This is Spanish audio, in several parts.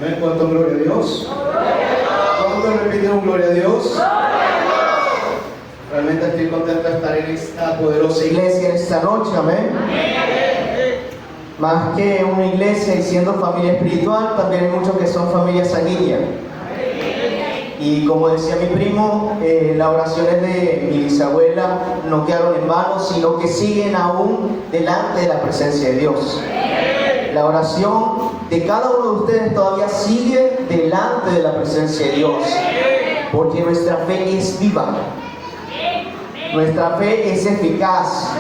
Amén. ¿Cuánto gloria a Dios? ¿Cuánto repiten gloria a Dios? Realmente estoy contento de estar en esta poderosa iglesia en esta noche. Amén. Más que una iglesia y siendo familia espiritual, también hay muchos que son familia sanguínea. Y como decía mi primo, las oraciones de mi bisabuela no quedaron en vano, sino que siguen aún delante de la presencia de Dios. La oración de cada uno de ustedes todavía sigue delante de la presencia de Dios, porque nuestra fe es viva, nuestra fe es eficaz.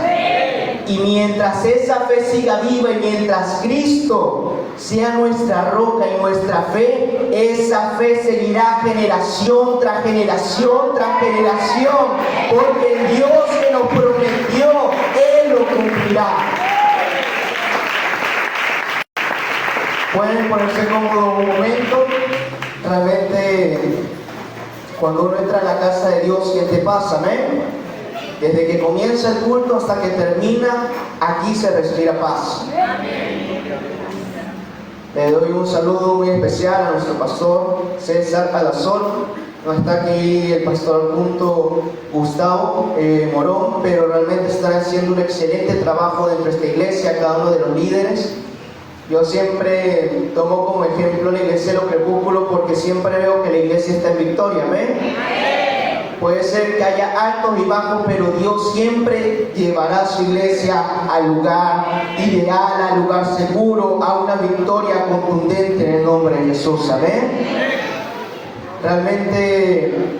Y mientras esa fe siga viva y mientras Cristo sea nuestra roca y nuestra fe, esa fe seguirá generación tras generación tras generación, porque el Dios que nos prometió, Él lo cumplirá. Pueden ponerse cómodos un momento. Realmente, cuando uno entra a la casa de Dios, ¿qué te pasa? Amén. Desde que comienza el culto hasta que termina, aquí se respira paz. Le doy un saludo muy especial a nuestro pastor César Alazón. No está aquí el pastor adjunto Gustavo Morón, pero realmente están haciendo un excelente trabajo dentro de esta iglesia, cada uno de los líderes. Yo siempre tomo como ejemplo la iglesia de los crepúsculos porque siempre veo que la iglesia está en victoria. ¿Amén? Puede ser que haya altos y bajos, pero Dios siempre llevará a su iglesia al lugar ideal, al lugar seguro, a una victoria contundente en el nombre de Jesús. Amén. Realmente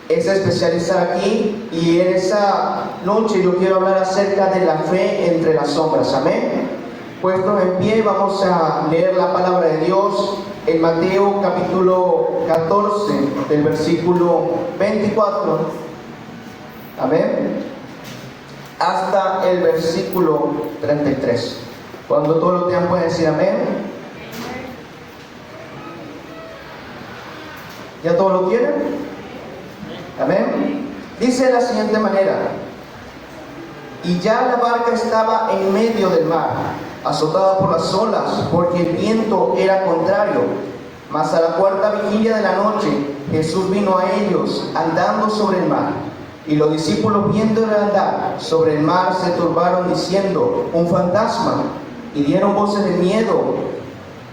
es especial estar aquí y en esa noche yo quiero hablar acerca de la fe entre las sombras. Amén. Puestos en pie, vamos a leer la palabra de Dios en Mateo capítulo 14, del versículo 24, amén, hasta el versículo 33. Cuando todos lo tengan pueden decir amén. ¿Ya todos lo tienen? Amén. Dice de la siguiente manera: y ya la barca estaba en medio del mar, azotada por las olas, porque el viento era contrario. Mas a la cuarta vigilia de la noche, Jesús vino a ellos andando sobre el mar. Y los discípulos, viéndole andar sobre el mar, se turbaron diciendo: un fantasma, y dieron voces de miedo.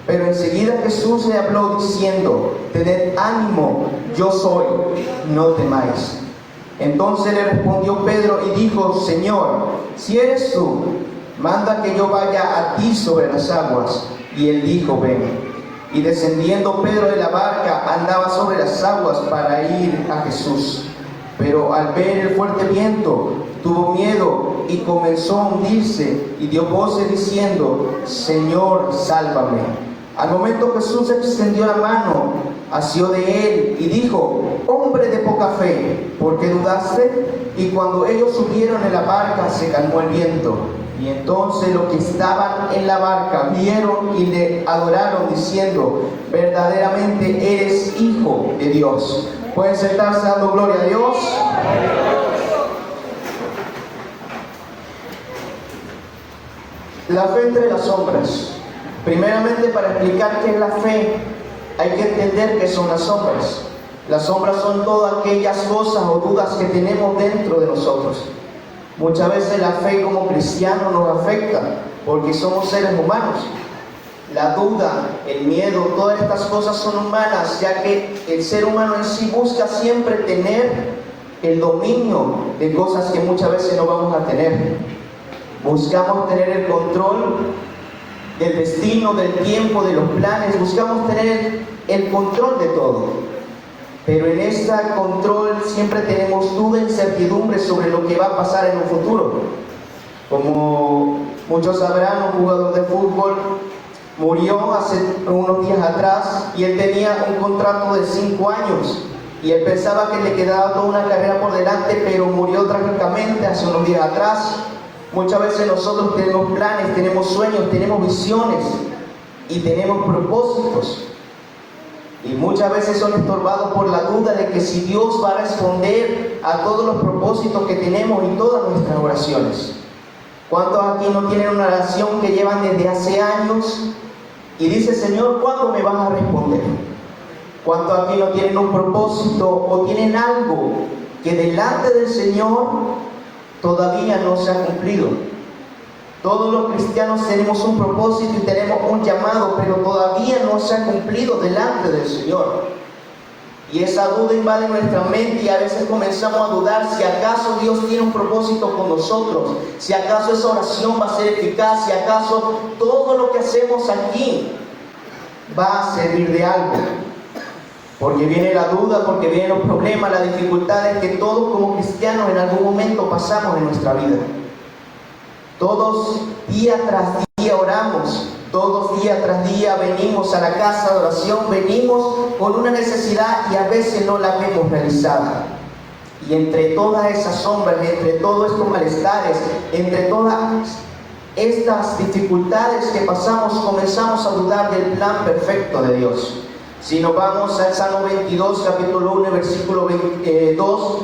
Pero enseguida Jesús le habló diciendo: tened ánimo, yo soy, no temáis. Entonces le respondió Pedro y dijo: Señor, si eres tú, manda que yo vaya a ti sobre las aguas. Y él dijo: ven. Y descendiendo Pedro de la barca, andaba sobre las aguas para ir a Jesús. Pero al ver el fuerte viento, tuvo miedo y comenzó a hundirse, y dio voces diciendo: Señor, sálvame. Al momento Jesús extendió la mano, asió de él y dijo: hombre de poca fe, ¿por qué dudaste? Y cuando ellos subieron en la barca, se calmó el viento. Y entonces los que estaban en la barca vieron y le adoraron diciendo: verdaderamente eres Hijo de Dios. ¿Pueden sentarse dando gloria a Dios? La fe entre las sombras. Primeramente, para explicar qué es la fe, hay que entender qué son las sombras. Las sombras son todas aquellas cosas o dudas que tenemos dentro de nosotros. Muchas veces la fe como cristianos nos afecta porque somos seres humanos. La duda, el miedo, todas estas cosas son humanas, ya que el ser humano en sí busca siempre tener el dominio de cosas que muchas veces no vamos a tener. Buscamos tener el control del destino, del tiempo, de los planes, buscamos tener el control de todo. Pero en este control siempre tenemos duda e incertidumbre sobre lo que va a pasar en un futuro. Como muchos sabrán, un jugador de fútbol murió hace unos días atrás y él tenía un contrato de 5 años y él pensaba que le quedaba toda una carrera por delante, pero murió trágicamente hace unos días atrás. Muchas veces nosotros tenemos planes, tenemos sueños, tenemos visiones y tenemos propósitos. Y muchas veces son estorbados por la duda de que si Dios va a responder a todos los propósitos que tenemos y todas nuestras oraciones. ¿Cuántos aquí no tienen una oración que llevan desde hace años y dice: Señor, ¿cuándo me vas a responder? ¿Cuántos aquí no tienen un propósito o tienen algo que delante del Señor todavía no se ha cumplido? Todos los cristianos tenemos un propósito y tenemos un llamado, pero todavía no se ha cumplido delante del Señor. Y esa duda invade nuestra mente y a veces comenzamos a dudar si acaso Dios tiene un propósito con nosotros, si acaso esa oración va a ser eficaz, si acaso todo lo que hacemos aquí va a servir de algo. Porque viene la duda, porque vienen los problemas, las dificultades que todos como cristianos en algún momento pasamos en nuestra vida. Todos día tras día oramos, todos día tras día venimos a la casa de oración, venimos con una necesidad y a veces no la vemos realizada. Y entre todas esas sombras, entre todos estos malestares, entre todas estas dificultades que pasamos, comenzamos a dudar del plan perfecto de Dios. Si nos vamos al Salmo 22, capítulo 1, versículo 2,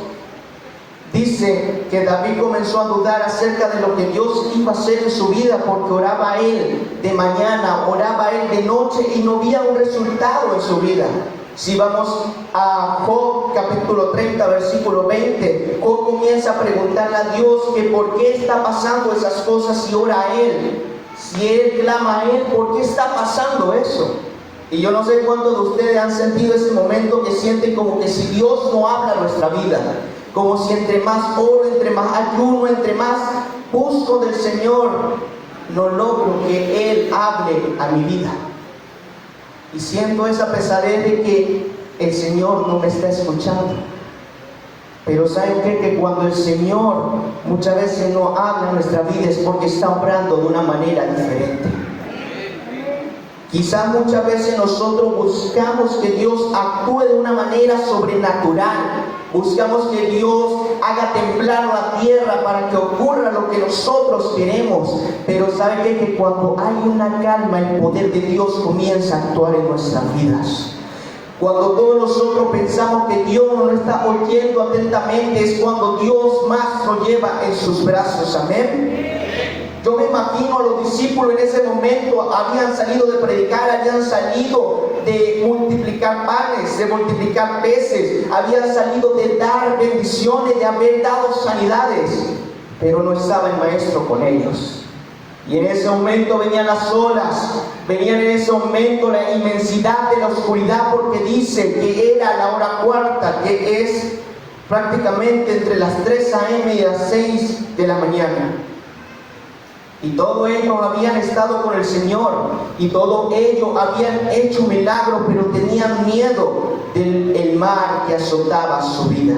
dice que David comenzó a dudar acerca de lo que Dios iba a hacer en su vida, porque oraba él de mañana, oraba él de noche y no había un resultado en su vida. Si vamos a Job capítulo 30, versículo 20, Job comienza a preguntarle a Dios que por qué está pasando esas cosas y ora a él. Si él clama a él, ¿por qué está pasando eso? Y yo no sé cuántos de ustedes han sentido ese momento que sienten como que si Dios no habla en nuestra vida, como si entre más oro, entre más ayuno, entre más busco del Señor, no logro que Él hable a mi vida. Y siento esa pesadez de que el Señor no me está escuchando. Pero ¿saben qué? Que cuando el Señor muchas veces no habla en nuestra vida es porque está obrando de una manera diferente. Quizás muchas veces nosotros buscamos que Dios actúe de una manera sobrenatural. Buscamos que Dios haga temblar la tierra para que ocurra lo que nosotros queremos. Pero ¿sabe qué? Que cuando hay una calma, el poder de Dios comienza a actuar en nuestras vidas. Cuando todos nosotros pensamos que Dios no nos está oyendo atentamente, es cuando Dios más nos lleva en sus brazos. Amén. Yo me imagino a los discípulos en ese momento, habían salido de predicar, habían salido de multiplicar panes, de multiplicar peces, habían salido de dar bendiciones, de haber dado sanidades, pero no estaba el maestro con ellos. Y en ese momento venían las olas, venían en ese momento la inmensidad de la oscuridad, porque dice que era la hora cuarta, que es prácticamente entre las 3 a.m. y las 6 de la mañana. Y todos ellos habían estado con el Señor, y todos ellos habían hecho milagros, pero tenían miedo del mar que azotaba su vida.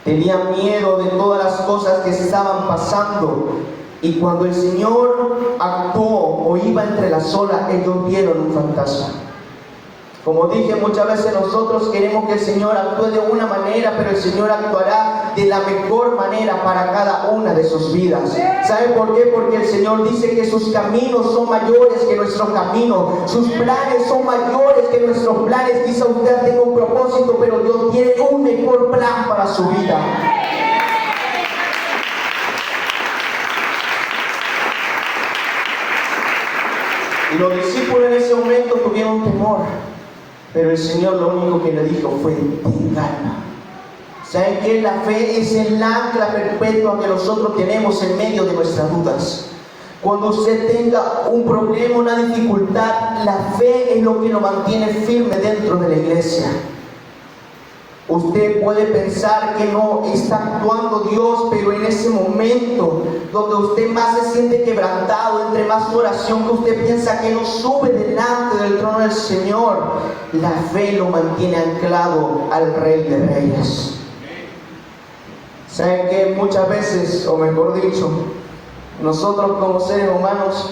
Tenían miedo de todas las cosas que estaban pasando. Y cuando el Señor actuó o iba entre las olas, ellos vieron un fantasma. Como dije, muchas veces nosotros queremos que el Señor actúe de una manera, pero el Señor actuará de la mejor manera para cada una de sus vidas. ¿Sabe por qué? Porque el Señor dice que sus caminos son mayores que nuestros caminos, sus planes son mayores que nuestros planes. Quizá usted tenga un propósito, pero Dios tiene un mejor plan para su vida. Y los discípulos en ese momento tuvieron temor. Pero el Señor lo único que le dijo fue: ten calma. ¿Saben qué? La fe es el ancla perpetua que nosotros tenemos en medio de nuestras dudas. Cuando usted tenga un problema, una dificultad, la fe es lo que lo mantiene firme dentro de la iglesia. Usted puede pensar que no está actuando Dios, pero en ese momento donde usted más se siente quebrantado, entre más oración que usted piensa que no sube delante del trono del Señor, la fe lo mantiene anclado al Rey de Reyes. ¿Saben qué? Muchas veces, o mejor dicho, nosotros como seres humanos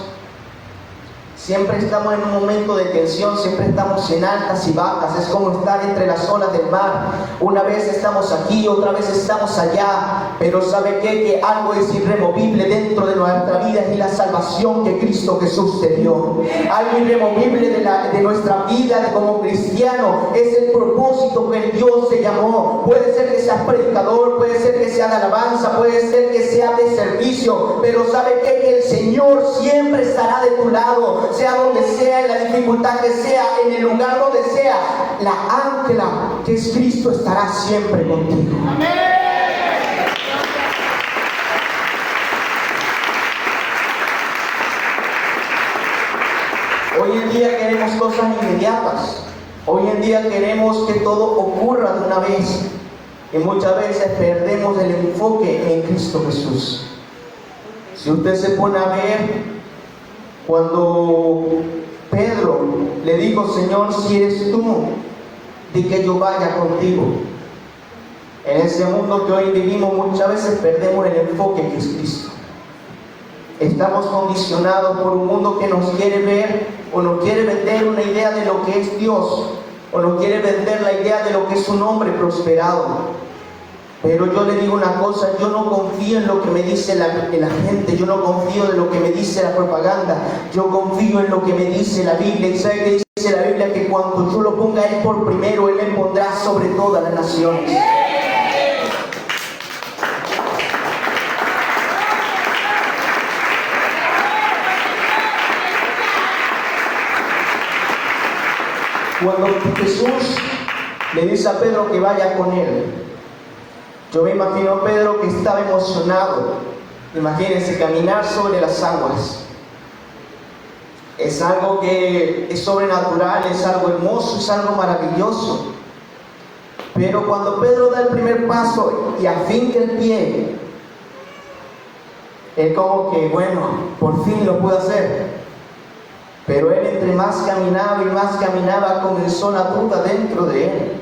siempre estamos en un momento de tensión, siempre estamos en altas y bajas. Es como estar entre las olas del mar. Una vez estamos aquí, otra vez estamos allá. Pero ¿sabe qué? Que algo es irremovible dentro de nuestra vida, es la salvación que Cristo Jesús te dio. Algo irremovible de nuestra vida, vida como cristiano es el propósito que Dios te llamó. Puede ser que seas predicador, puede ser que sea de alabanza, puede ser que sea de servicio, pero ¿sabe qué? Que el Señor siempre estará de tu lado, sea donde sea, en la dificultad que sea, en el lugar donde sea. La ancla que es Cristo estará siempre contigo. Amén. Hoy en día queremos cosas inmediatas. Hoy en día queremos que todo ocurra de una vez. Y muchas veces perdemos el enfoque en Cristo Jesús. Si usted se pone a ver, cuando Pedro le dijo: Señor, si eres tú, di que yo vaya contigo. En ese mundo que hoy vivimos, muchas veces perdemos el enfoque que es Cristo. Estamos condicionados por un mundo que nos quiere ver o nos quiere vender una idea de lo que es Dios, o nos quiere vender la idea de lo que es un hombre prosperado. Pero yo le digo una cosa: yo no confío en lo que me dice la gente, yo no confío en lo que me dice la propaganda, yo confío en lo que me dice la Biblia. ¿Y sabe qué dice la Biblia? Que cuando yo lo ponga a Él por primero, Él me pondrá sobre todas las naciones. Cuando Jesús le dice a Pedro que vaya con él, yo me imagino a Pedro que estaba emocionado. Imagínense, caminar sobre las aguas. Es algo que es sobrenatural, es algo hermoso, es algo maravilloso. Pero cuando Pedro da el primer paso y afinca el pie, es como que, bueno, por fin lo puedo hacer. Pero él, entre más caminaba y más caminaba, comenzó la duda dentro de él.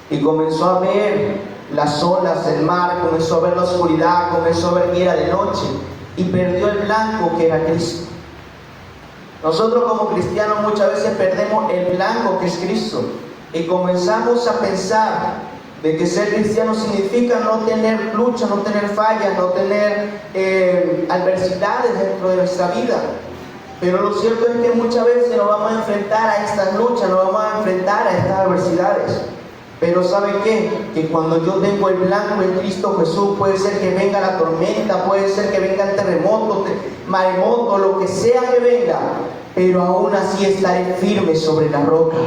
Y comenzó a ver las olas del mar, comenzó a ver la oscuridad, comenzó a ver que era de noche. Y perdió el blanco que era Cristo. Nosotros como cristianos muchas veces perdemos el blanco que es Cristo. Y comenzamos a pensar de que ser cristiano significa no tener lucha, no tener fallas, no tener adversidades dentro de nuestra vida. Pero lo cierto es que muchas veces nos vamos a enfrentar a estas luchas, nos vamos a enfrentar a estas adversidades. Pero ¿sabe qué? Que cuando yo tengo el blanco en Cristo Jesús, puede ser que venga la tormenta, puede ser que venga el terremoto, maremoto, lo que sea que venga, pero aún así estaré firme sobre la roca.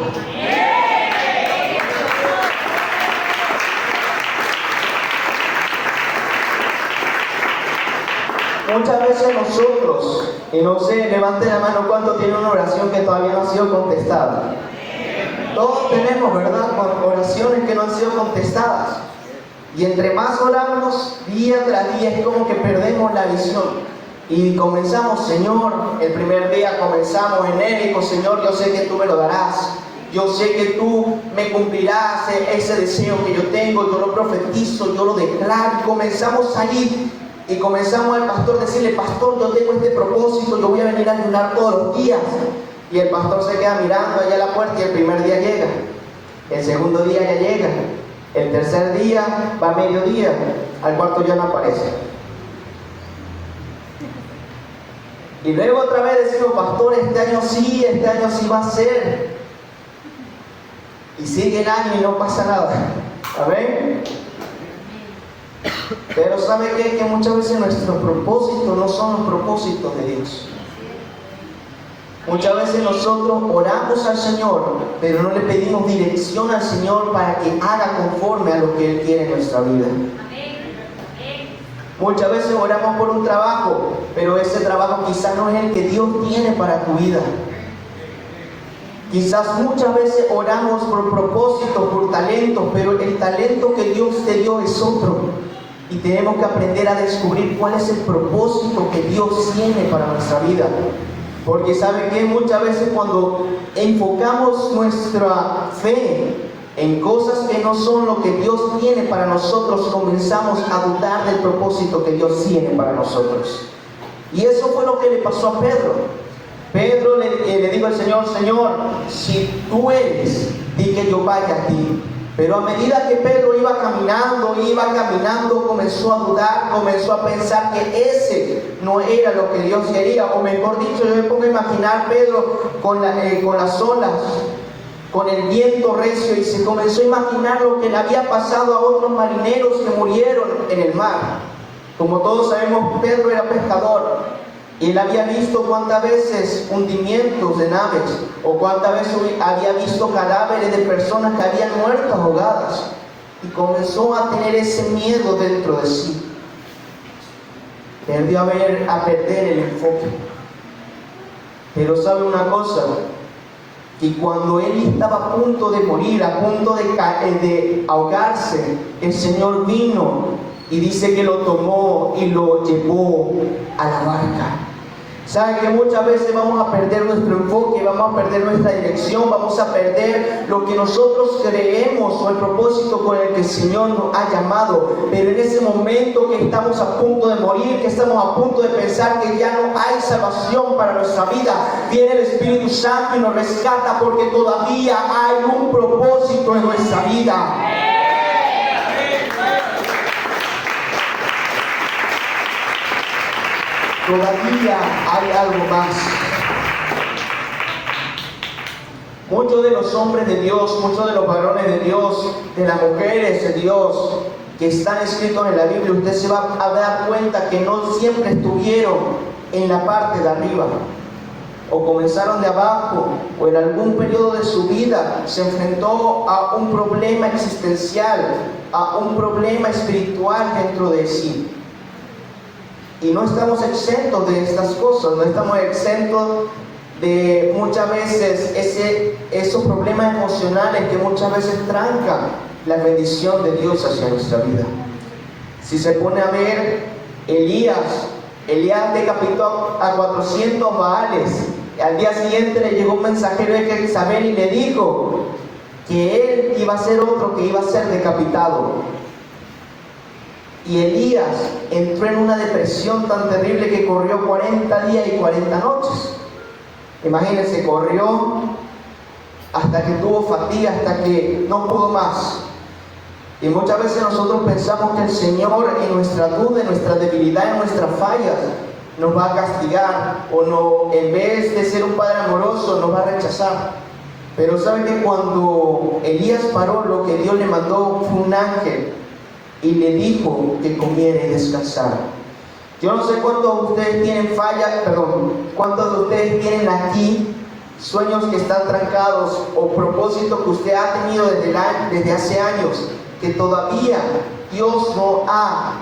Muchas veces nosotros, y no sé, levante la mano cuánto tiene una oración que todavía no ha sido contestada. Todos tenemos, ¿verdad?, oraciones que no han sido contestadas. Y entre más oramos día tras día, es como que perdemos la visión. Y comenzamos, Señor, el primer día comenzamos enérgico: Señor, yo sé que tú me lo darás. Yo sé que tú me cumplirás ese deseo que yo tengo. Yo lo profetizo, yo lo declaro. Y comenzamos allí. Y comenzamos al pastor a decirle: pastor, yo tengo este propósito, yo voy a venir a ayunar todos los días. Y el pastor se queda mirando allá a la puerta, y el primer día llega, el segundo día ya llega, el tercer día va a mediodía, al cuarto ya no aparece. Y luego otra vez decimos: pastor, este año sí va a ser. Y sigue el año y no pasa nada. ¿Amén? Pero ¿sabe qué? Que muchas veces nuestros propósitos no son los propósitos de Dios. Muchas veces nosotros oramos al Señor, pero no le pedimos dirección al Señor para que haga conforme a lo que Él quiere en nuestra vida. Muchas veces oramos por un trabajo, pero ese trabajo quizás no es el que Dios tiene para tu vida. Quizás muchas veces oramos por propósitos, por talentos, pero el talento que Dios te dio es otro. Y tenemos que aprender a descubrir cuál es el propósito que Dios tiene para nuestra vida. Porque ¿sabe qué? Muchas veces cuando enfocamos nuestra fe en cosas que no son lo que Dios tiene para nosotros, comenzamos a dudar del propósito que Dios tiene para nosotros. Y eso fue lo que le pasó a Pedro. Pedro le dijo al Señor: Señor, si tú eres, di que yo vaya a ti. Pero a medida que Pedro iba caminando, comenzó a dudar, comenzó a pensar que ese no era lo que Dios quería. O mejor dicho, yo me pongo a imaginar Pedro con las olas, con el viento recio, y se comenzó a imaginar lo que le había pasado a otros marineros que murieron en el mar. Como todos sabemos, Pedro era pescador y él había visto cuántas veces hundimientos de naves, o cuántas veces había visto cadáveres de personas que habían muerto ahogadas, y comenzó a tener ese miedo dentro de sí. Tendió a perder el enfoque. Pero sabe una cosa, que cuando él estaba a punto de morir, a punto de ahogarse, el Señor vino y dice que lo tomó y lo llevó a la barca. Sabe que muchas veces vamos a perder nuestro enfoque, vamos a perder nuestra dirección, vamos a perder lo que nosotros creemos o el propósito con el que el Señor nos ha llamado. Pero en ese momento que estamos a punto de morir, que estamos a punto de pensar que ya no hay salvación para nuestra vida, viene el Espíritu Santo y nos rescata, porque todavía hay un propósito en nuestra vida. Todavía hay algo más. Muchos de los hombres de Dios, muchos de los varones de Dios, de las mujeres de Dios que están escritos en la Biblia, usted se va a dar cuenta que no siempre estuvieron en la parte de arriba, o comenzaron de abajo, o en algún periodo de su vida se enfrentó a un problema existencial, a un problema espiritual dentro de sí. Y no estamos exentos de estas cosas, no estamos exentos de muchas veces esos problemas emocionales que muchas veces trancan la bendición de Dios hacia nuestra vida. Si se pone a ver, Elías decapitó a 400 baales. Al día siguiente le llegó un mensajero de Jezabel y le dijo que él iba a ser otro que iba a ser decapitado. Y Elías entró en una depresión tan terrible que corrió 40 días y 40 noches. Imagínense, corrió hasta que tuvo fatiga, hasta que no pudo más. Y muchas veces nosotros pensamos que el Señor, en nuestra duda, en nuestra debilidad, en nuestras fallas, nos va a castigar, o no, en vez de ser un Padre amoroso, nos va a rechazar. Pero ¿saben que cuando Elías paró, lo que Dios le mandó fue un ángel y le dijo que comiera y descansara? Yo no sé cuántos de ustedes tienen cuántos de ustedes tienen aquí sueños que están trancados, o propósitos que usted ha tenido desde hace años, que todavía Dios no ha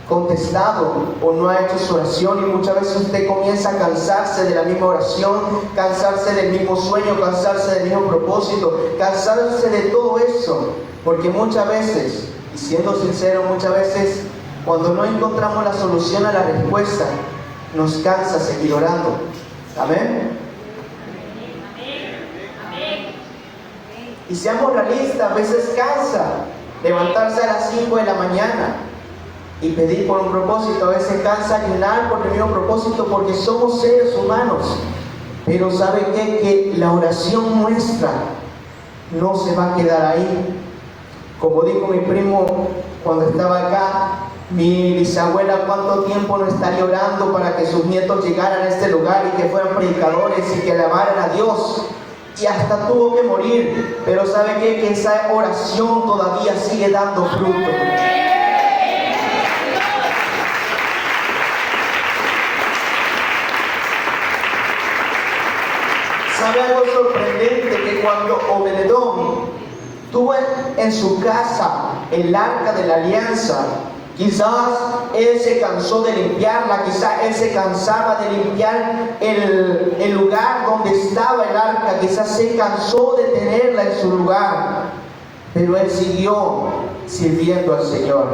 contestado o no ha hecho su oración, y muchas veces usted comienza a cansarse de la misma oración, cansarse del mismo sueño, cansarse del mismo propósito, cansarse de todo eso, porque muchas veces, y siendo sincero, muchas veces cuando no encontramos la solución a la respuesta, nos cansa seguir orando. ¿Amén? Y seamos realistas, a veces cansa levantarse a las 5 de la mañana y pedir por un propósito. A veces cansa ayunar por el mismo propósito, porque somos seres humanos. Pero ¿sabe qué? Que la oración nuestra no se va a quedar ahí. Como dijo mi primo cuando estaba acá, mi bisabuela, ¿cuánto tiempo no estaría orando para que sus nietos llegaran a este lugar y que fueran predicadores y que alabaran a Dios? Y hasta tuvo que morir. Pero ¿sabe qué? Que esa oración todavía sigue dando fruto. ¿Sabe algo sorprendente? Que cuando Obededón tuvo en su casa el arca de la alianza, quizás él se cansó de limpiarla, quizás él se cansaba de limpiar el lugar donde estaba el arca, quizás se cansó de tenerla en su lugar, pero él siguió sirviendo al Señor.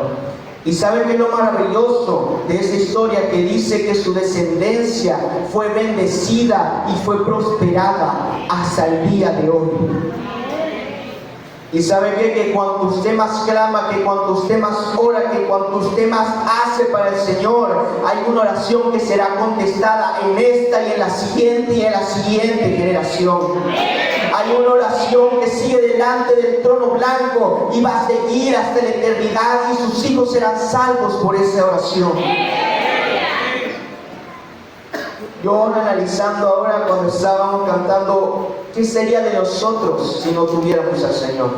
¿Y sabe qué es lo maravilloso de esta historia? Que dice que su descendencia fue bendecida y fue prosperada hasta el día de hoy. Y sabe qué? Que cuando usted más clama, que cuando usted más ora, que cuando usted más hace para el Señor, hay una oración que será contestada en esta y en la siguiente y en la siguiente generación. Hay una oración que sigue delante del trono blanco y va a seguir hasta la eternidad, y sus hijos serán salvos por esa oración. Yo analizando ahora cuando estábamos cantando ¿qué sería de nosotros si no tuviéramos al Señor?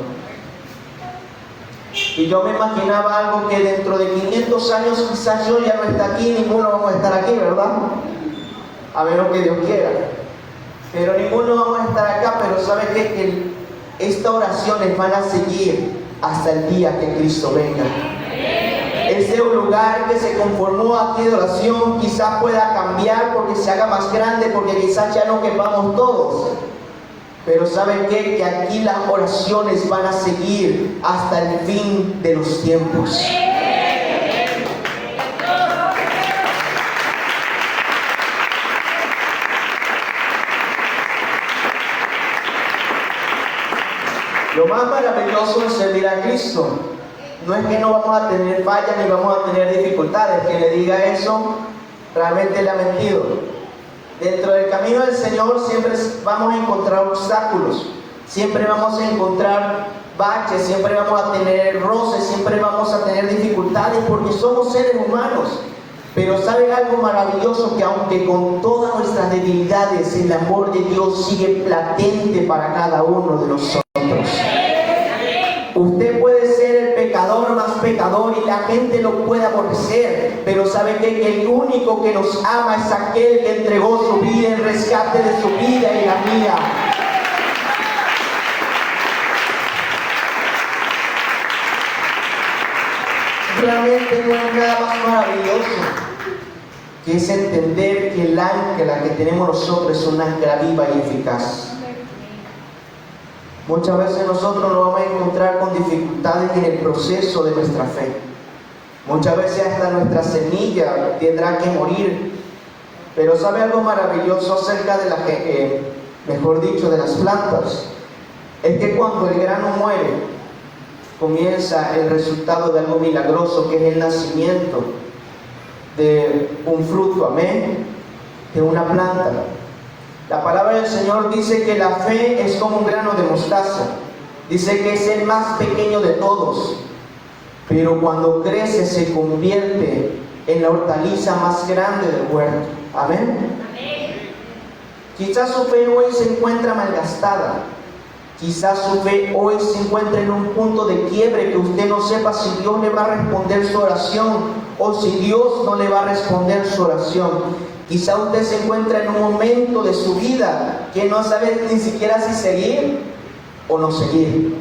Y yo me imaginaba algo que dentro de 500 años quizás yo ya no esté aquí, ninguno vamos a estar aquí, ¿verdad? A menos que Dios quiera. Pero ninguno vamos a estar acá, pero ¿sabe qué? Que estas oraciones van a seguir hasta el día que Cristo venga. Ese lugar que se conformó aquí de oración quizás pueda cambiar porque se haga más grande, porque quizás ya no quepamos todos. Pero ¿saben qué? Que aquí las oraciones van a seguir hasta el fin de los tiempos. Lo más maravilloso de servir a Cristo no es que no vamos a tener fallas ni vamos a tener dificultades. Quien le diga eso realmente le ha mentido. Dentro del camino del Señor siempre vamos a encontrar obstáculos, siempre vamos a encontrar baches, siempre vamos a tener roces, siempre vamos a tener dificultades porque somos seres humanos. Pero ¿saben algo maravilloso? Que aunque con todas nuestras debilidades, el amor de Dios sigue latente para cada uno de nosotros. Usted puede ser el pecador más pecador y la gente lo puede aborrecer, pero ¿sabe qué? Que el único que nos ama es aquel que entregó su vida en rescate de su vida y la mía. Realmente no hay nada más maravilloso que es entender que el ancla que tenemos nosotros es un ancla viva y eficaz. Muchas veces nosotros nos vamos a encontrar con dificultades en el proceso de nuestra fe. Muchas veces hasta nuestra semilla tendrá que morir. Pero ¿sabe algo maravilloso acerca de mejor dicho, de las plantas? Es que cuando el grano muere, comienza el resultado de algo milagroso, que es el nacimiento de un fruto, amén, de una planta. La palabra del Señor dice que la fe es como un grano de mostaza. Dice que es el más pequeño de todos, pero cuando crece se convierte en la hortaliza más grande del huerto. Amén. Quizás su fe hoy se encuentra malgastada. Quizás su fe hoy se encuentra en un punto de quiebre que usted no sepa si Dios le va a responder su oración o si Dios no le va a responder su oración. Quizá usted se encuentra en un momento de su vida que no sabe ni siquiera si seguir o no seguir.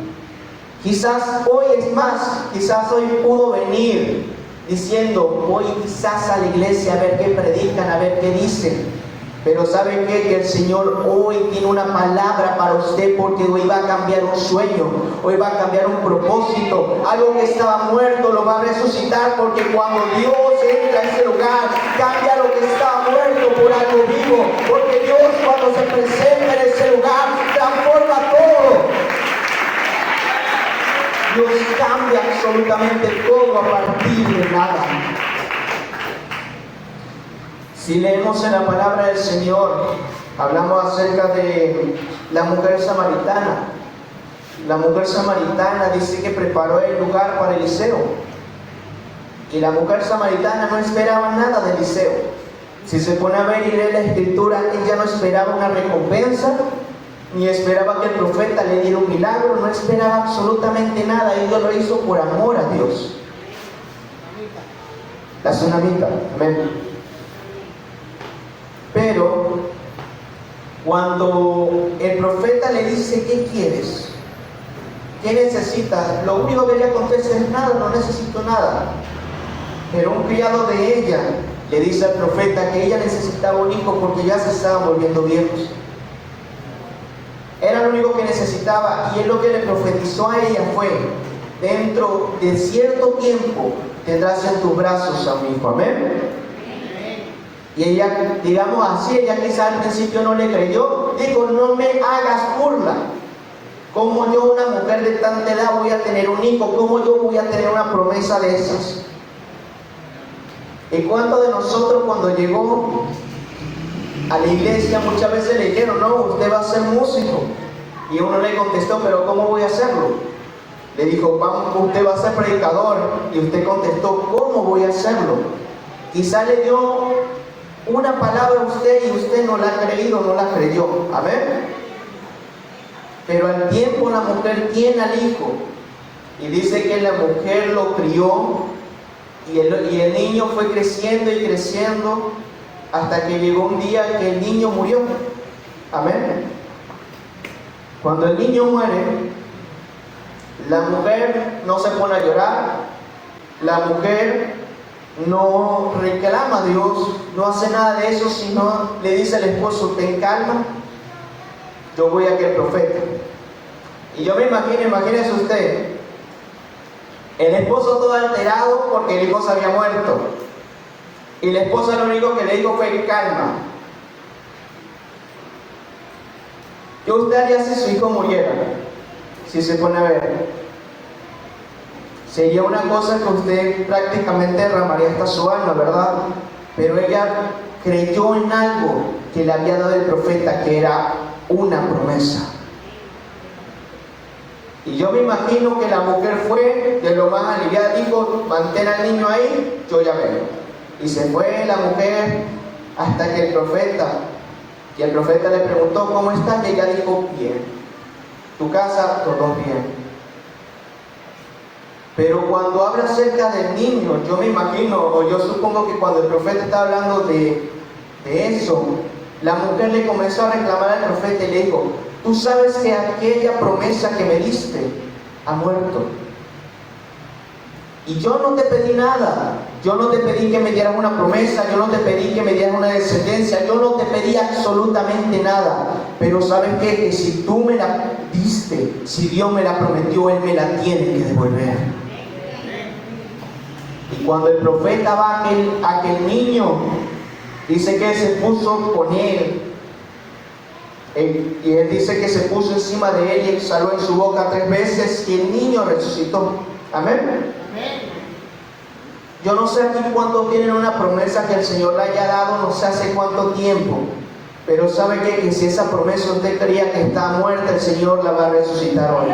Quizás hoy es más, quizás hoy pudo venir diciendo, voy quizás a la iglesia a ver qué predican, a ver qué dicen. Pero ¿sabe qué? Que el Señor hoy tiene una palabra para usted, porque hoy va a cambiar un sueño, hoy va a cambiar un propósito. Algo que estaba muerto lo va a resucitar, porque cuando Dios entra a ese lugar, cambia lo que estaba muerto por algo vivo. Porque Dios, cuando se presenta en ese lugar, transforma todo. Dios cambia absolutamente todo a partir de nada. Si leemos en la palabra del Señor, hablamos acerca de la mujer samaritana. La mujer samaritana dice que preparó el lugar para Eliseo. Y la mujer samaritana no esperaba nada de Eliseo. Si se pone a ver y lee la escritura, ella no esperaba una recompensa, ni esperaba que el profeta le diera un milagro, no esperaba absolutamente nada. Ella lo hizo por amor a Dios. La tsunamita, amén. Pero cuando el profeta le dice, ¿qué quieres? ¿Qué necesitas? Lo único que ella contesta es, nada, no necesito nada. Pero un criado de ella le dice al profeta que ella necesitaba un hijo porque ya se estaban volviendo viejos. Era lo único que necesitaba, y él lo que le profetizó a ella fue, dentro de cierto tiempo tendrás en tus brazos a un hijo. Amén. Y ella, digamos así, ella quizás al principio no le creyó. Dijo, no me hagas burla. ¿Cómo yo, una mujer de tanta edad, voy a tener un hijo? ¿Cómo yo voy a tener una promesa de esas? ¿Y cuántos de nosotros, cuando llegó a la iglesia, muchas veces le dijeron, no, usted va a ser músico? Y uno le contestó, pero ¿cómo voy a hacerlo? Le dijo, vamos, usted va a ser predicador. Y usted contestó, ¿cómo voy a hacerlo? Quizá le dio una palabra a usted y usted no la ha creído, no la creyó. Amén. Pero al tiempo la mujer tiene al hijo. Y dice que la mujer lo crió y el niño fue creciendo y creciendo hasta que llegó un día que el niño murió. Amén. Cuando el niño muere, la mujer no se pone a llorar, la mujer no reclama a Dios, no hace nada de eso, sino le dice al esposo: ten calma, yo voy a aquel profeta. Y yo me imagino, imagínese usted, el esposo todo alterado porque el hijo se había muerto, y la esposa lo único que le dijo fue calma. ¿Qué usted haría si su hijo muriera? Si se pone a ver, sería una cosa que usted prácticamente derramaría hasta su alma, ¿verdad? Pero ella creyó en algo que le había dado el profeta, que era una promesa. Y yo me imagino que la mujer fue de lo más aliviada, dijo: mantén al niño ahí, yo ya vengo. Y se fue la mujer hasta que el profeta le preguntó: ¿cómo estás? Y ella dijo: bien. ¿Tu casa? Todo bien. Pero cuando habla acerca del niño, yo me imagino, o yo supongo que cuando el profeta está hablando de eso, la mujer le comenzó a reclamar al profeta y le dijo: tú sabes que aquella promesa que me diste ha muerto. Y yo no te pedí nada. Yo no te pedí que me dieras una promesa, yo no te pedí que me dieras una descendencia, yo no te pedí absolutamente nada. Pero ¿sabes qué? Que si tú me la diste, si Dios me la prometió, Él me la tiene que devolver. Y cuando el profeta va a aquel niño, dice que se puso con él. Y él dice que se puso encima de él y exhaló en su boca 3 veces y el niño resucitó. Amén. Yo no sé aquí cuántos tienen una promesa que el Señor le haya dado, no sé hace cuánto tiempo. Pero ¿sabe qué? Que si esa promesa usted creía que está muerta, el Señor la va a resucitar hoy.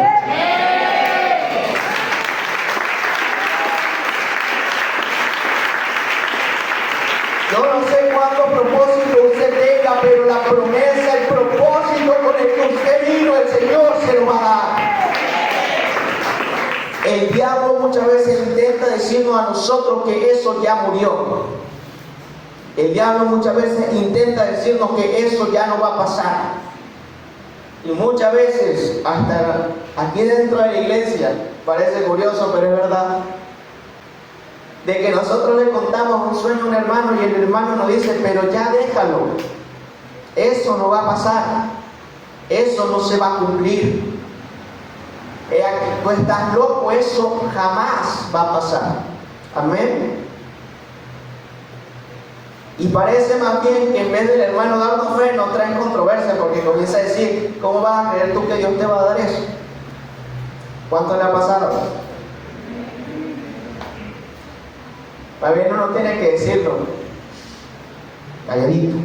Yo no sé cuántos propósitos usted tenga, pero la promesa, el propósito con el que usted vino, el Señor se lo va a dar. El diablo muchas veces intenta decirnos a nosotros que eso ya murió. El diablo muchas veces intenta decirnos que eso ya no va a pasar. Y muchas veces, hasta aquí dentro de la iglesia, parece curioso, pero es verdad, de que nosotros le contamos un sueño a un hermano y el hermano nos dice: pero ya déjalo, eso no va a pasar, eso no se va a cumplir, tú estás loco, eso jamás va a pasar. Amén. Y parece más bien que en vez del hermano darnos fe, nos traen controversia, porque comienza a decir: ¿cómo vas a creer tú que Dios te va a dar eso? ¿Cuánto le ha pasado? Más bien uno tiene que decirlo calladito.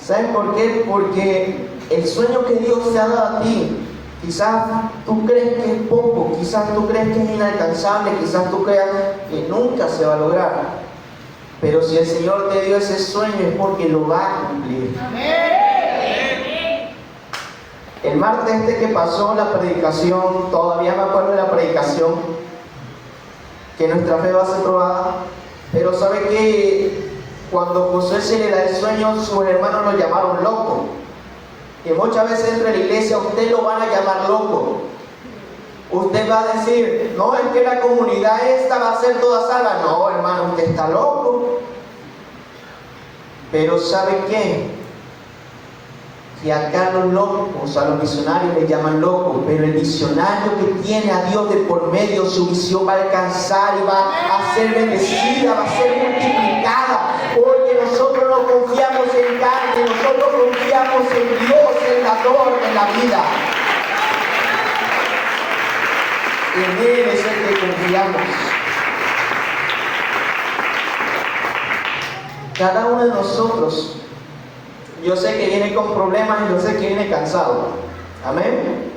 ¿Sabes por qué? Porque el sueño que Dios te ha dado a ti, quizás tú crees que es poco, quizás tú crees que es inalcanzable, quizás tú creas que nunca se va a lograr. Pero si el Señor te dio ese sueño es porque lo va a cumplir. El martes que pasó la predicación, todavía me acuerdo de la predicación, que nuestra fe va a ser probada. Pero sabe que cuando José se le da el sueño, sus hermanos lo llamaron loco. Y muchas veces dentro de la iglesia usted lo van a llamar loco. Usted va a decir: no, es que la comunidad esta va a ser toda salva. No, hermano, usted está loco. Pero ¿sabe qué? Que acá los locos, a los visionarios les llaman locos, pero el visionario que tiene a Dios de por medio, su visión va a alcanzar y va a ser bendecida, va a ser multiplicada, porque nosotros no confiamos en carne, nosotros confiamos en Dios, el dador de la vida. En Él es el que confiamos. Cada uno de nosotros, yo sé que viene con problemas y yo sé que viene cansado. Amén.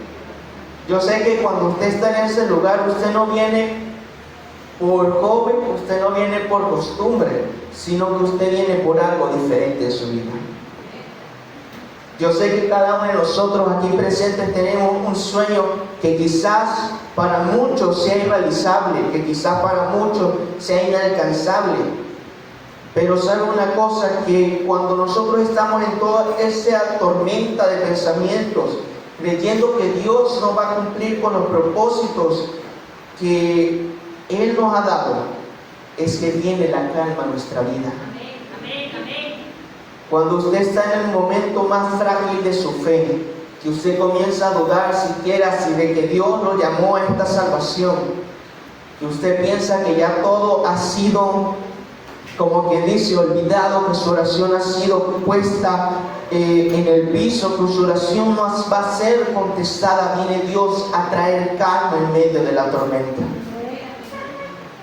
Yo sé que cuando usted está en ese lugar, usted no viene por joven, usted no viene por costumbre, sino que usted viene por algo diferente en su vida. Yo sé que cada uno de nosotros aquí presentes tenemos un sueño que quizás para muchos sea irrealizable, que quizás para muchos sea inalcanzable. Pero sabe una cosa, que cuando nosotros estamos en toda esa tormenta de pensamientos, creyendo que Dios no va a cumplir con los propósitos que Él nos ha dado, es que viene la calma a nuestra vida. Cuando usted está en el momento más frágil de su fe, que usted comienza a dudar siquiera si de que Dios lo llamó a esta salvación, que usted piensa que ya todo ha sido, como que dice, olvidado, que su oración ha sido puesta en el piso, que su oración no va a ser contestada, viene Dios a traer calma en medio de la tormenta.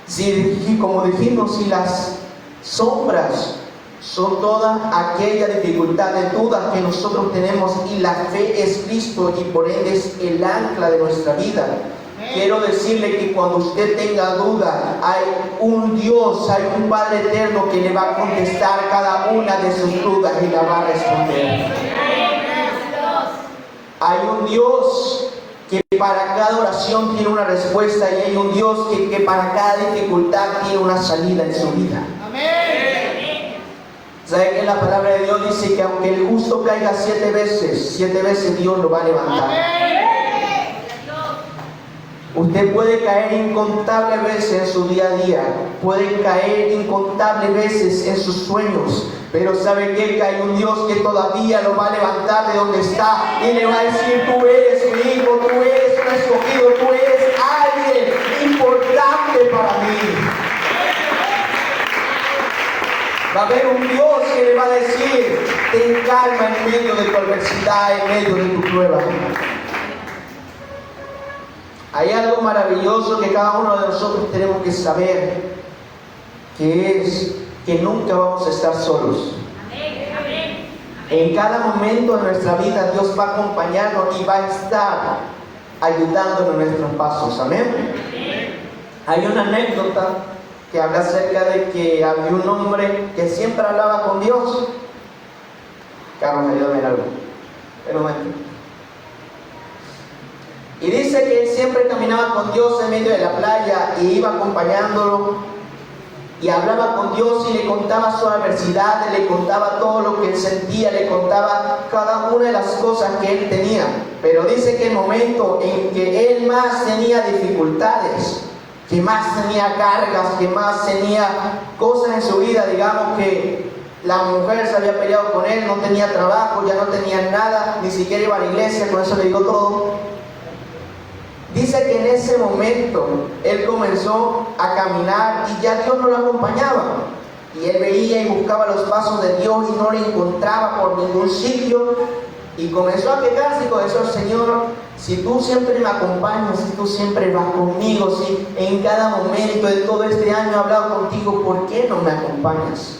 Si, como dijimos, si las sombras son toda aquella dificultad de dudas que nosotros tenemos, y la fe es Cristo y por ende es el ancla de nuestra vida. Quiero decirle que cuando usted tenga duda, hay un Dios, hay un Padre eterno que le va a contestar cada una de sus dudas y la va a responder. Hay un Dios que para cada oración tiene una respuesta, y hay un Dios que para cada dificultad tiene una salida en su vida. ¿Sabe que la palabra de Dios dice que aunque el justo caiga 7 veces Dios lo va a levantar? Usted puede caer incontables veces en su día a día, puede caer incontables veces en sus sueños, pero ¿sabe qué? Que hay un Dios que todavía lo va a levantar de donde está y le va a decir: tú eres mi hijo, tú eres un escogido, tú eres alguien importante para mí. Va a haber un Dios que le va a decir: ten calma en medio de tu adversidad, en medio de tu prueba. Hay algo maravilloso que cada uno de nosotros tenemos que saber, que es que nunca vamos a estar solos. En cada momento de nuestra vida Dios va a acompañarnos y va a estar ayudándonos en nuestros pasos. Amén. Hay una anécdota que habla acerca de que había un hombre que siempre hablaba con Dios. Carlos, ayúdame en algo. Pero bueno. Y dice que él siempre caminaba con Dios en medio de la playa y iba acompañándolo y hablaba con Dios y le contaba su adversidad, le contaba todo lo que él sentía, le contaba cada una de las cosas que él tenía. Pero dice que el momento en que él más tenía dificultades, que más tenía cargas, que más tenía cosas en su vida, digamos que la mujer se había peleado con él, no tenía trabajo, ya no tenía nada, ni siquiera iba a la iglesia, con eso le digo todo. Dice que en ese momento él comenzó a caminar y ya Dios no lo acompañaba. Y él veía y buscaba los pasos de Dios y no lo encontraba por ningún sitio. Y comenzó a quejarse con eso: Señor, si tú siempre me acompañas, si tú siempre vas conmigo, si en cada momento de todo este año he hablado contigo, ¿por qué no me acompañas?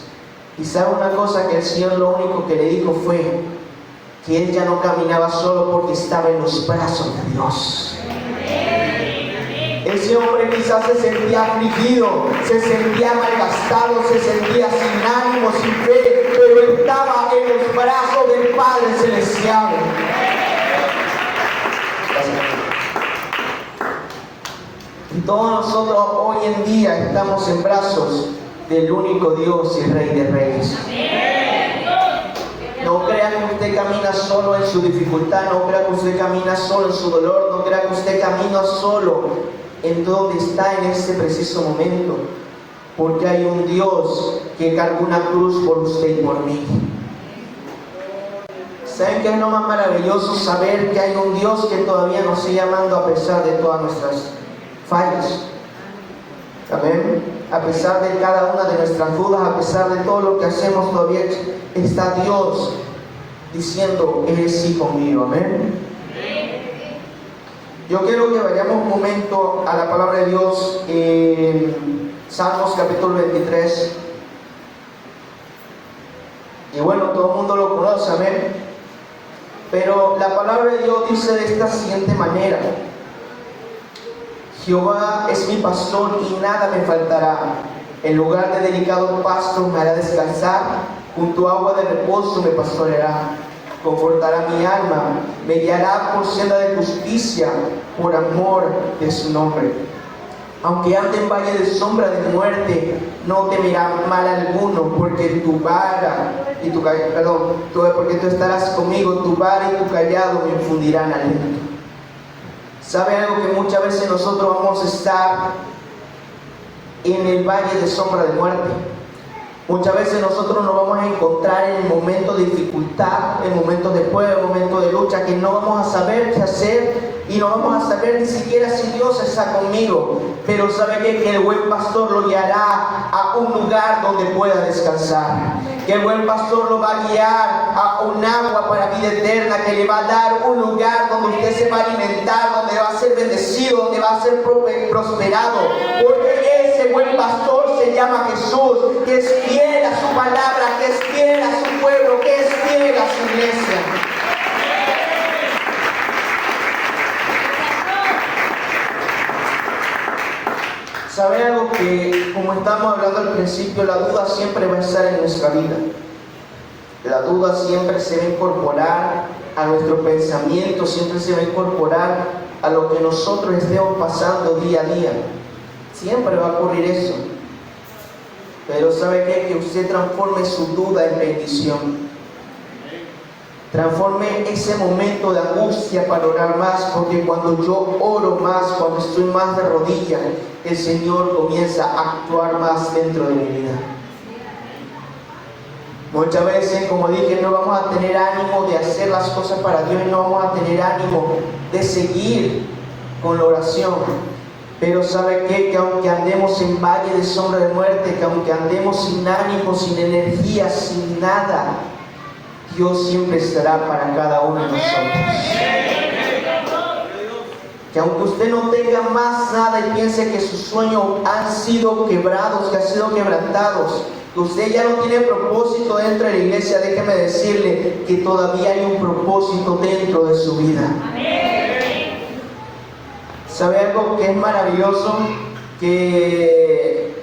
Y sabe una cosa, que el Señor lo único que le dijo fue que él ya no caminaba solo porque estaba en los brazos de Dios. Ese hombre quizás se sentía afligido, se sentía malgastado, se sentía sin ánimo, sin fe, pero estaba en los brazos del Padre Celestial. Y todos nosotros hoy en día estamos en brazos del único Dios y Rey de Reyes. No crea que usted camina solo en su dificultad, no crea que usted camina solo en su dolor, no crea que usted camina solo en donde está en este preciso momento, porque hay un Dios que cargó una cruz por usted y por mí. ¿Saben qué es lo más maravilloso? Saber que hay un Dios que todavía nos sigue amando a pesar de todas nuestras fallas. Amén. A pesar de cada una de nuestras dudas, a pesar de todo lo que hacemos, todavía está Dios diciendo: eres hijo mío. Amén. Yo quiero que vayamos un momento a la palabra de Dios en Salmos capítulo 23. Y bueno, todo el mundo lo conoce, amén. Pero la palabra de Dios dice de esta siguiente manera: Jehová es mi pastor y nada me faltará. En lugar de delicados pastos me hará descansar, junto a agua de reposo me pastoreará. confortará mi alma, me guiará por senda de justicia, por amor de su nombre. Aunque ande en valle de sombra de muerte, no temerá mal alguno, porque tu vara y porque tú estarás conmigo, tu vara y tu callado me infundirán aliento. ¿Sabe algo? Que muchas veces nosotros vamos a estar en el valle de sombra de muerte. Muchas veces nosotros nos vamos a encontrar en momentos de dificultad, en momentos de prueba, en momentos de lucha, que no vamos a saber qué hacer y no vamos a saber ni siquiera si Dios está conmigo. Pero sabe que el buen pastor lo guiará a un lugar donde pueda descansar. Que el buen pastor lo va a guiar a un agua para vida eterna, que le va a dar un lugar donde usted se va a alimentar, donde va a ser bendecido, donde va a ser prosperado. Porque ese buen pastor se llama Jesús, que es fiel a su palabra, que es fiel a su pueblo, que es fiel a su iglesia. ¿Sabe algo? Que como estamos hablando al principio, la duda siempre va a estar en nuestra vida. La duda siempre se va a incorporar a nuestro pensamiento, siempre se va a incorporar a lo que nosotros estemos pasando día a día. Siempre va a ocurrir eso. Pero ¿sabe qué? Que usted transforme su duda en bendición. Transforme ese momento de angustia para orar más, porque cuando yo oro más, cuando estoy más de rodillas, el Señor comienza a actuar más dentro de mi vida. Muchas veces, como dije, no vamos a tener ánimo de hacer las cosas para Dios, no vamos a tener ánimo de seguir con la oración. Pero ¿sabe qué? Que aunque andemos en valle de sombra de muerte, que aunque andemos sin ánimo, sin energía, sin nada, Dios siempre estará para cada uno de nosotros. Que aunque usted no tenga más nada y piense que sus sueños han sido quebrados, que han sido quebrantados, que usted ya no tiene propósito dentro de la iglesia, déjeme decirle que todavía hay un propósito dentro de su vida. ¿Sabe algo que es maravilloso? Que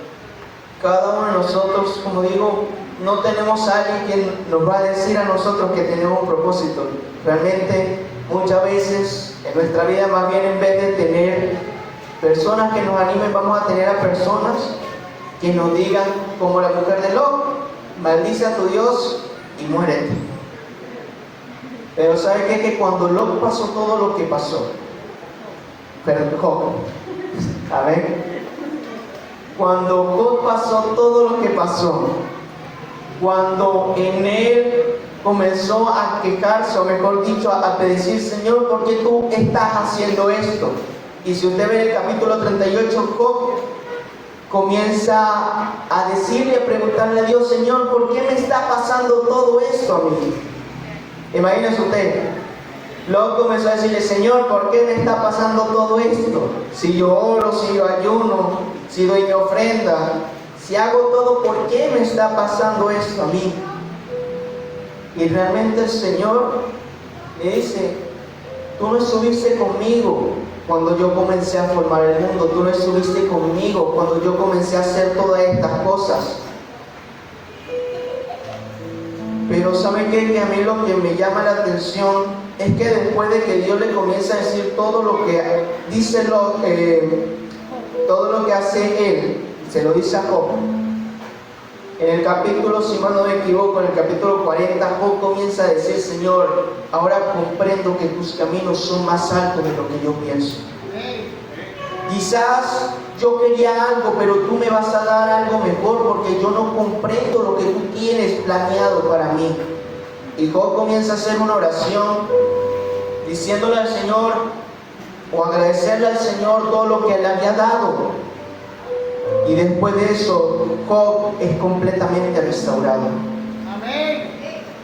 cada uno de nosotros, como digo, no tenemos a alguien que nos va a decir a nosotros que tenemos un propósito. Realmente, muchas veces en nuestra vida, más bien en vez de tener personas que nos animen, vamos a tener a personas que nos digan, como la mujer de Lot, maldice a tu Dios y muérete. Pero ¿sabe qué? Que cuando Lot pasó todo lo que pasó, cuando Job pasó todo lo que pasó, cuando en él comenzó a quejarse, o mejor dicho, a decir, Señor, ¿por qué tú estás haciendo esto? Y si usted ve el capítulo 38, Job comienza a decirle, a preguntarle a Dios, Señor, ¿por qué me está pasando todo esto a mí? Imagínese usted, luego comenzó a decirle, Señor, ¿por qué me está pasando todo esto? Si yo oro, si yo ayuno, si doy mi ofrenda, si hago todo, ¿por qué me está pasando esto a mí? Y realmente el Señor le dice, tú no estuviste conmigo cuando yo comencé a formar el mundo, tú no estuviste conmigo cuando yo comencé a hacer todas estas cosas. Pero ¿sabe qué? Que a mí lo que me llama la atención es que después de que Dios le comienza a decir todo lo que dice todo lo que hace él, se lo dice a Job. En el capítulo, si mal no me equivoco, en el capítulo 40, Job comienza a decir, Señor, ahora comprendo que tus caminos son más altos de lo que yo pienso. Quizás yo quería algo, pero tú me vas a dar algo mejor, porque yo no comprendo lo que tú tienes planeado para mí. Y Job comienza a hacer una oración, diciéndole al Señor, o agradecerle al Señor todo lo que le había dado. Y después de eso, Job es completamente restaurado. Amén.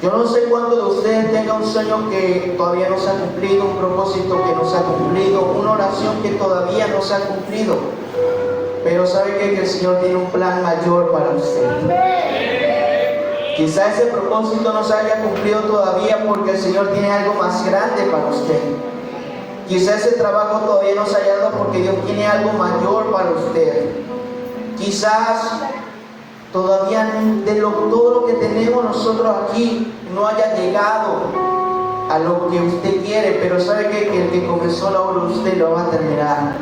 Yo no sé cuántos de ustedes tengan un sueño que todavía no se ha cumplido, un propósito que no se ha cumplido, una oración que todavía no se ha cumplido. Pero sabe que el Señor tiene un plan mayor para usted. Quizá ese propósito no se haya cumplido todavía porque el Señor tiene algo más grande para usted. Quizá ese trabajo todavía no se haya dado porque Dios tiene algo mayor para usted. Quizás todavía todo lo que tenemos nosotros aquí no haya llegado a lo que usted quiere, pero sabe que el que comenzó la obra usted lo va a terminar.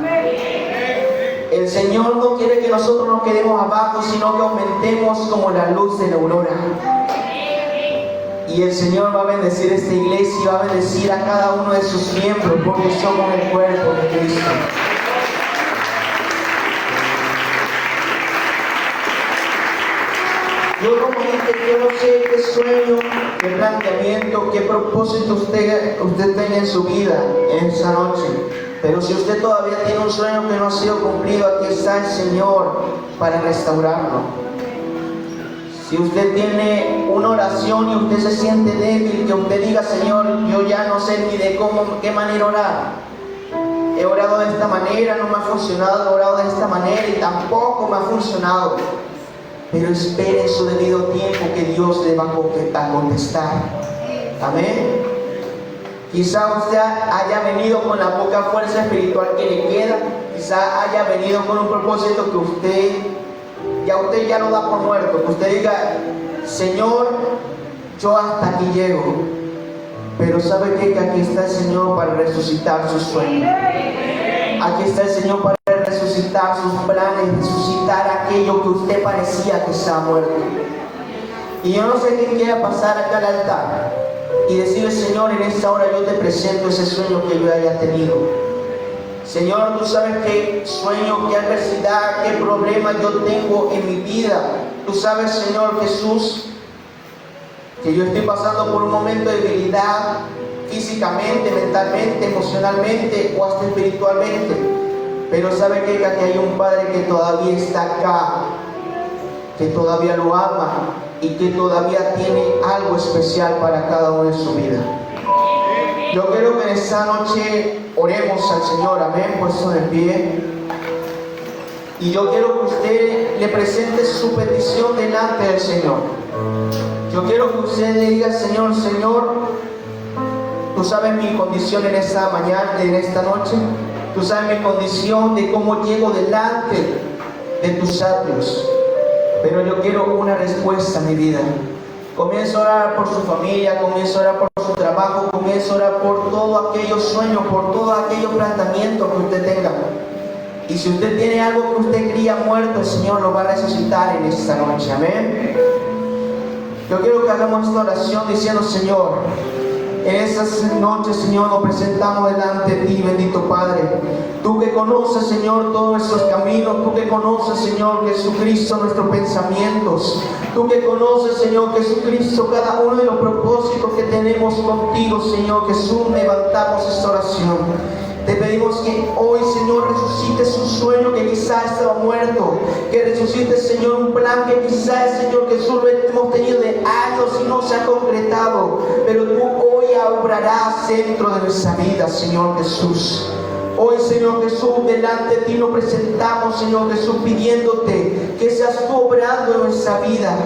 El Señor no quiere que nosotros nos quedemos abajo, sino que aumentemos como la luz de la aurora. Y el Señor va a bendecir esta iglesia y va a bendecir a cada uno de sus miembros, porque somos el cuerpo de Cristo. Yo, como dije, yo no sé qué sueño, qué planteamiento, qué propósito usted tenga en su vida en esta noche. Pero si usted todavía tiene un sueño que no ha sido cumplido, aquí está el Señor para restaurarlo. Si usted tiene una oración y usted se siente débil, que usted diga: Señor, yo ya no sé ni de qué manera orar. He orado de esta manera, no me ha funcionado, he orado de esta manera y tampoco me ha funcionado. Pero espere en su debido tiempo que Dios le va a contestar. Amén. Quizá usted haya venido con la poca fuerza espiritual que le queda. Quizá haya venido con un propósito que usted ya lo da por muerto. Que usted diga: Señor, yo hasta aquí llego. Pero ¿sabe qué? Que aquí está el Señor para resucitar sus sueños. Aquí está el Señor para resucitar sus planes, resucitar aquello que usted parecía que estaba muerto. Y yo no sé quién quiera pasar acá al altar y decirle: Señor, en esta hora yo te presento ese sueño que yo haya tenido. Señor, tú sabes qué sueño, qué adversidad, qué problema yo tengo en mi vida. Tú sabes, Señor Jesús, que yo estoy pasando por un momento de debilidad físicamente, mentalmente, emocionalmente o hasta espiritualmente. Pero sabe que aquí hay un Padre que todavía está acá, que todavía lo ama y que todavía tiene algo especial para cada uno en su vida. Yo quiero que en esta noche oremos al Señor, amén, puesto de pie. Y yo quiero que usted le presente su petición delante del Señor. Yo quiero que usted le diga: Señor, tú sabes mi condición en esta mañana, en esta noche. Tú sabes mi condición de cómo llego delante de tus atrios. Pero yo quiero una respuesta a mi vida. Comienzo a orar por su familia, comienzo a orar por su trabajo, comienzo a orar por todos aquellos sueños, por todos aquellos planteamientos que usted tenga. Y si usted tiene algo que usted creía muerto, el Señor lo va a resucitar en esta noche. Amén. Yo quiero que hagamos esta oración diciendo: Señor, en estas noches, Señor, nos presentamos delante de ti, bendito Padre. Tú que conoces, Señor, todos nuestros caminos. Tú que conoces, Señor Jesucristo, nuestros pensamientos. Tú que conoces, Señor Jesucristo, cada uno de los propósitos que tenemos contigo, Señor Jesús. Levantamos esta oración. Te pedimos que hoy, Señor, resucites un sueño que quizás estaba muerto. Que resucites, Señor, un plan que quizás, Señor Jesús, lo hemos tenido de años y no se ha concretado. Pero tú hoy obrarás dentro de nuestra vida, Señor Jesús. Hoy, Señor Jesús, delante de ti nos presentamos, Señor Jesús, pidiéndote que seas tú obrando en nuestra vida,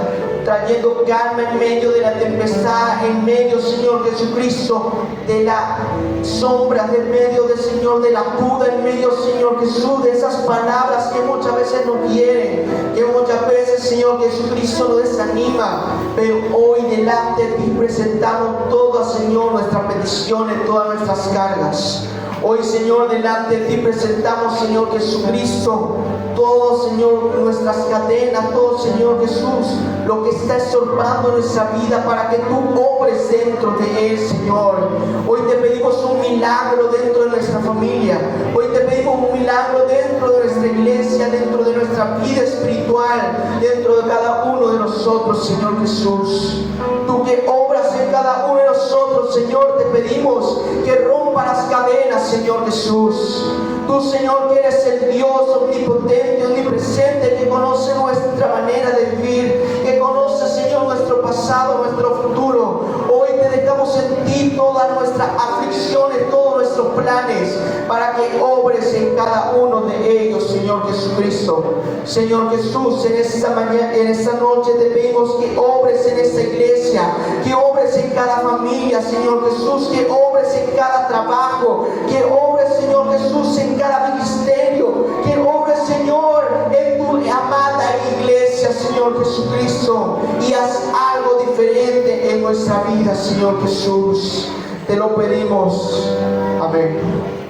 trayendo calma en medio de la tempestad, en medio, Señor Jesucristo, de la sombra, en medio del Señor, de la duda, en medio, Señor Jesús, de esas palabras que muchas veces nos hieren, que muchas veces, Señor Jesucristo, nos desanima. Pero hoy delante de ti presentamos todas, Señor, nuestras peticiones, todas nuestras cargas. Hoy, Señor, delante de ti presentamos, Señor Jesucristo, todo, Señor, nuestras cadenas, todo, Señor Jesús, lo que está estorbando nuestra vida para que tú obres dentro de él, Señor. Hoy te pedimos un milagro dentro de nuestra familia. Hoy te pedimos un milagro dentro de nuestra iglesia, dentro de nuestra vida espiritual, dentro de cada uno de nosotros, Señor Jesús. Tú que obras en cada uno de nosotros, Señor, te pedimos que rompa las cadenas, Señor Jesús. Tú, Señor, que eres el Dios omnipotente, omnipresente, que conoce nuestra manera de vivir, que conoce, Señor, nuestro pasado, nuestro futuro. Hoy te dejamos en ti todas nuestras aflicciones, todos nuestros planes, para que obres en cada uno de ellos, Señor Jesucristo. Señor Jesús, en esta mañana, en esta noche te pedimos que obres en esta iglesia, que obres en cada familia, Señor Jesús, que obres en cada trabajo, que obres, Señor Jesús, en cada ministerio, que obres, Señor, en tu amada iglesia, Señor Jesucristo, y haz algo diferente en nuestra vida, Señor Jesús. Te lo pedimos. Amén.